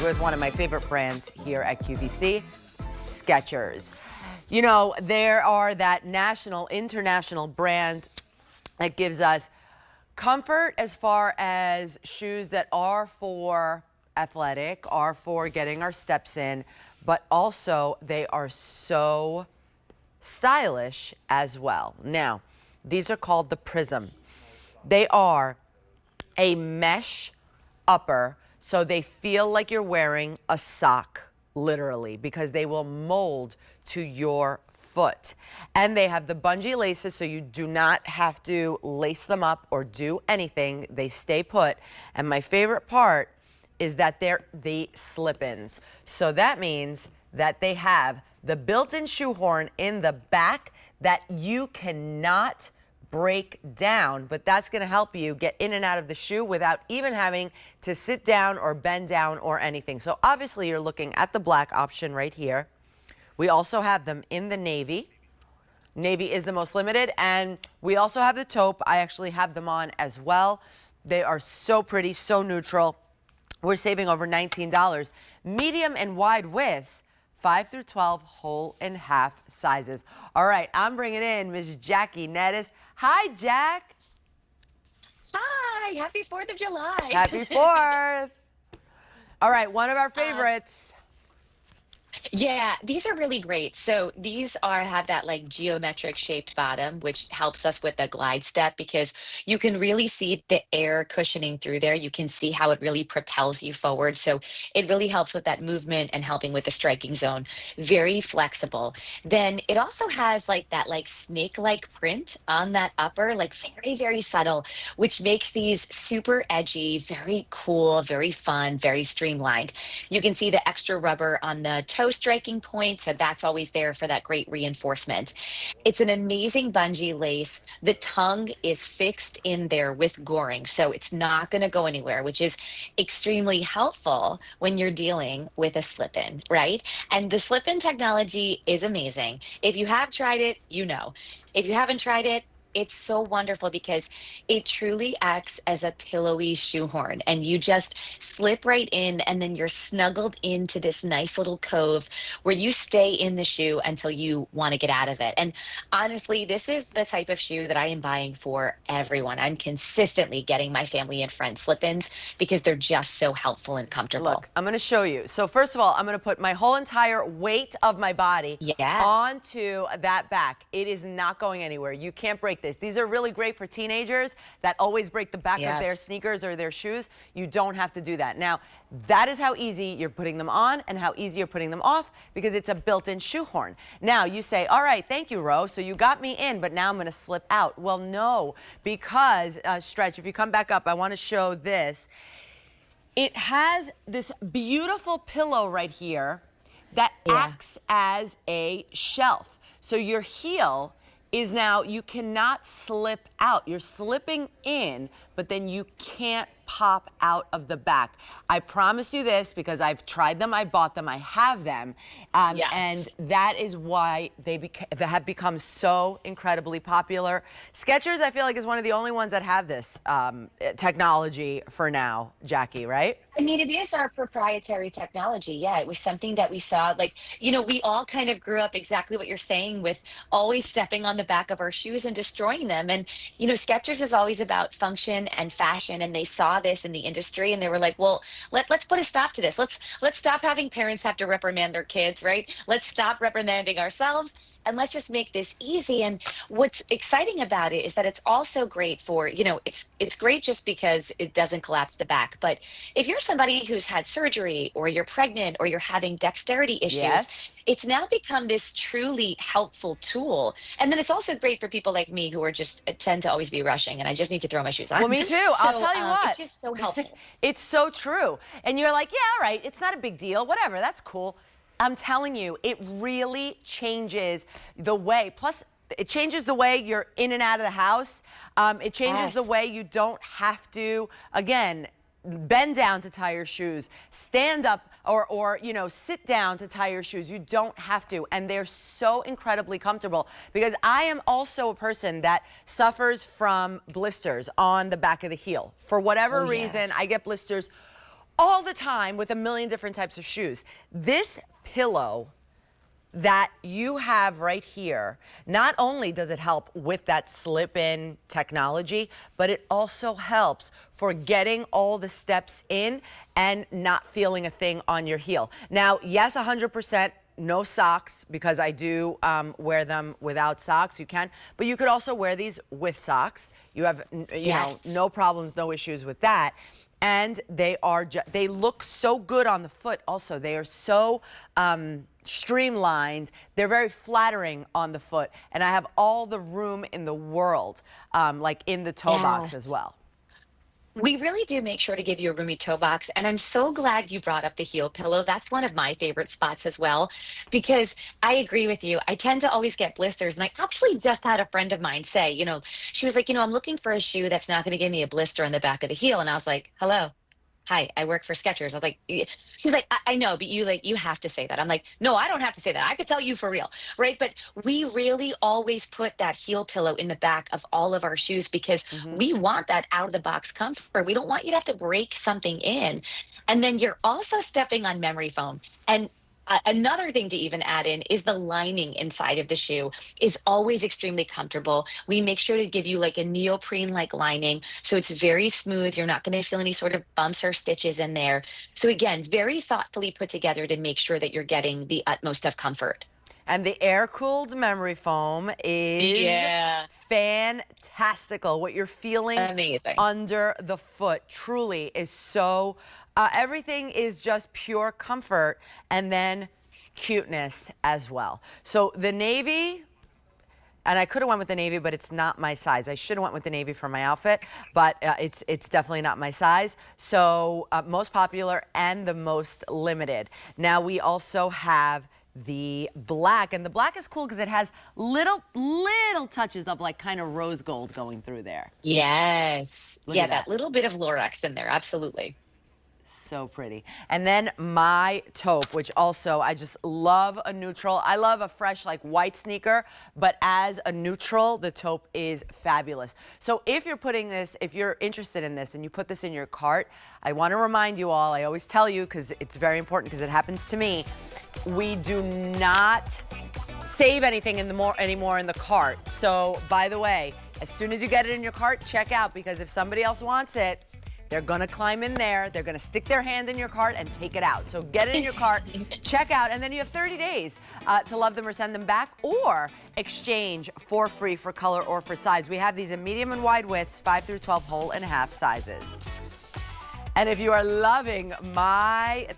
with one of my favorite brands here at QVC, Skechers. You know, there are that national, international brands that gives us comfort as far as shoes that are for athletic, are for getting our steps in, but also they are so stylish as well. Now, these are called the Prism. They are a mesh upper, so they feel like you're wearing a sock, literally, because they will mold to your foot. And they have the bungee laces, so you do not have to lace them up or do anything. They stay put. And my favorite part is that they're the slip-ins. So that means that they have the built-in shoehorn in the back that you cannot break down, but that's going to help you get in and out of the shoe without even having to sit down or bend down or anything. So obviously you're looking at the black option right here. We also have them in the navy. Navy is the most limited, and we also have the taupe. I actually have them on as well. They are so pretty, so neutral. We're saving over $19. Medium and wide widths, 5 through 12, whole and half sizes. All right, I'm bringing in Miss Jackie Nettis. Hi, Jack. Hi, happy 4th of July. Happy 4th. All right, one of our favorites. Yeah, these are really great. So these have that like geometric shaped bottom, which helps us with the glide step because you can really see the air cushioning through there. You can see how it really propels you forward. So it really helps with that movement and helping with the striking zone. Very flexible. Then it also has like that like snake-like print on that upper, like very, very subtle, which makes these super edgy, very cool, very fun, very streamlined. You can see the extra rubber on the toe striking point, so that's always there for that great reinforcement. It's an amazing bungee lace. The tongue is fixed in there with goring, so it's not going to go anywhere, which is extremely helpful when you're dealing with a slip-in, right? And the slip-in technology is amazing. If you have tried it, you know. If you haven't tried it, it's so wonderful because it truly acts as a pillowy shoehorn, and you just slip right in, and then you're snuggled into this nice little cove where you stay in the shoe until you want to get out of it. And honestly, this is the type of shoe that I am buying for everyone. I'm consistently getting my family and friends slip-ins because they're just so helpful and comfortable. Look, I'm going to show you. So first of all, I'm going to put my whole entire weight of my body onto that back. It is not going anywhere. You can't break this. These are really great for teenagers that always break the back of their sneakers or their shoes. You don't have to do that. Now, that is how easy you're putting them on and how easy you're putting them off because it's a built-in shoehorn. Now, you say, all right, thank you, Ro. So you got me in, but now I'm going to slip out. Well, no, because, Stretch, if you come back up, I want to show this. It has this beautiful pillow right here that acts as a shelf. So your heel is now, you cannot slip out. You're slipping in, but then you can't pop out of the back. I promise you this because I've tried them, I bought them, I have them, and that is why they have become so incredibly popular. Skechers, I feel like, is one of the only ones that have this technology for now, Jackie, right? I mean, it is our proprietary technology. Yeah, it was something that we saw, like, you know, we all kind of grew up exactly what you're saying with always stepping on the back of our shoes and destroying them. And, you know, Skechers is always about function and fashion, and they saw this in the industry and they were like, well, let's put a stop to this. Let's stop having parents have to reprimand their kids, right? Let's stop reprimanding ourselves. And let's just make this easy. And what's exciting about it is that it's also great for, you know, it's great just because it doesn't collapse the back. But if you're somebody who's had surgery or you're pregnant or you're having dexterity issues, it's now become this truly helpful tool. And then it's also great for people like me who are just tend to always be rushing and I just need to throw my shoes on. Well, me too. So, I'll tell you what. It's just so helpful. It's so true. And you're like, yeah, all right, it's not a big deal. Whatever, that's cool. I'm telling you, it really changes the way. Plus, it changes the way you're in and out of the house. It changes the way you don't have to, again, bend down to tie your shoes, stand up or you know, sit down to tie your shoes. You don't have to, and they're so incredibly comfortable because I am also a person that suffers from blisters on the back of the heel. For whatever reason, I get blisters all the time with a million different types of shoes. This pillow that you have right here, not only does it help with that slip-in technology, but it also helps for getting all the steps in and not feeling a thing on your heel. Now, yes, 100% no socks, because I do wear them without socks. You can, but you could also wear these with socks. You have, you know, no problems, no issues with that. And they are, they look so good on the foot also. They are so streamlined. They're very flattering on the foot. And I have all the room in the world, like in the toe box as well. We really do make sure to give you a roomy toe box, and I'm so glad you brought up the heel pillow. That's one of my favorite spots as well, because I agree with you. I tend to always get blisters, and I actually just had a friend of mine say, you know, she was like, you know, I'm looking for a shoe that's not going to give me a blister on the back of the heel, and I was like, hello. Hi, I work for Skechers. I'm like, she's like, I know, but you have to say that. I'm like, no, I don't have to say that. I could tell you for real, right? But we really always put that heel pillow in the back of all of our shoes because we want that out of the box comfort. We don't want you to have to break something in. And then you're also stepping on memory foam. And another thing to even add in is the lining inside of the shoe is always extremely comfortable. We make sure to give you like a neoprene-like lining, so it's very smooth. You're not going to feel any sort of bumps or stitches in there. So again, very thoughtfully put together to make sure that you're getting the utmost of comfort. And the air-cooled memory foam is fantastical. What you're feeling under the foot truly is so, everything is just pure comfort and then cuteness as well. So the navy, and I could have went with the navy, but it's not my size. I should have went with the navy for my outfit, but it's definitely not my size. So most popular and the most limited. Now we also have the black, and the black is cool because it has little touches of like kind of rose gold going through there. Yes. Look Yeah, at that little bit of Lorex in there. Absolutely. So pretty. And then my taupe, which also I just love a neutral. I love a fresh like white sneaker, but as a neutral, the taupe is fabulous. So if you're putting this, if you're interested in this and you put this in your cart, I want to remind you all, I always tell you because it's very important because it happens to me, we do not save anything anymore in the cart. So by the way, as soon as you get it in your cart, check out, because if somebody else wants it, they're gonna climb in there, they're gonna stick their hand in your cart and take it out. So get it in your cart, check out, and then you have 30 days to love them or send them back, or exchange for free for color or for size. We have these in medium and wide widths, 5 through 12 whole and half sizes. And if you are loving my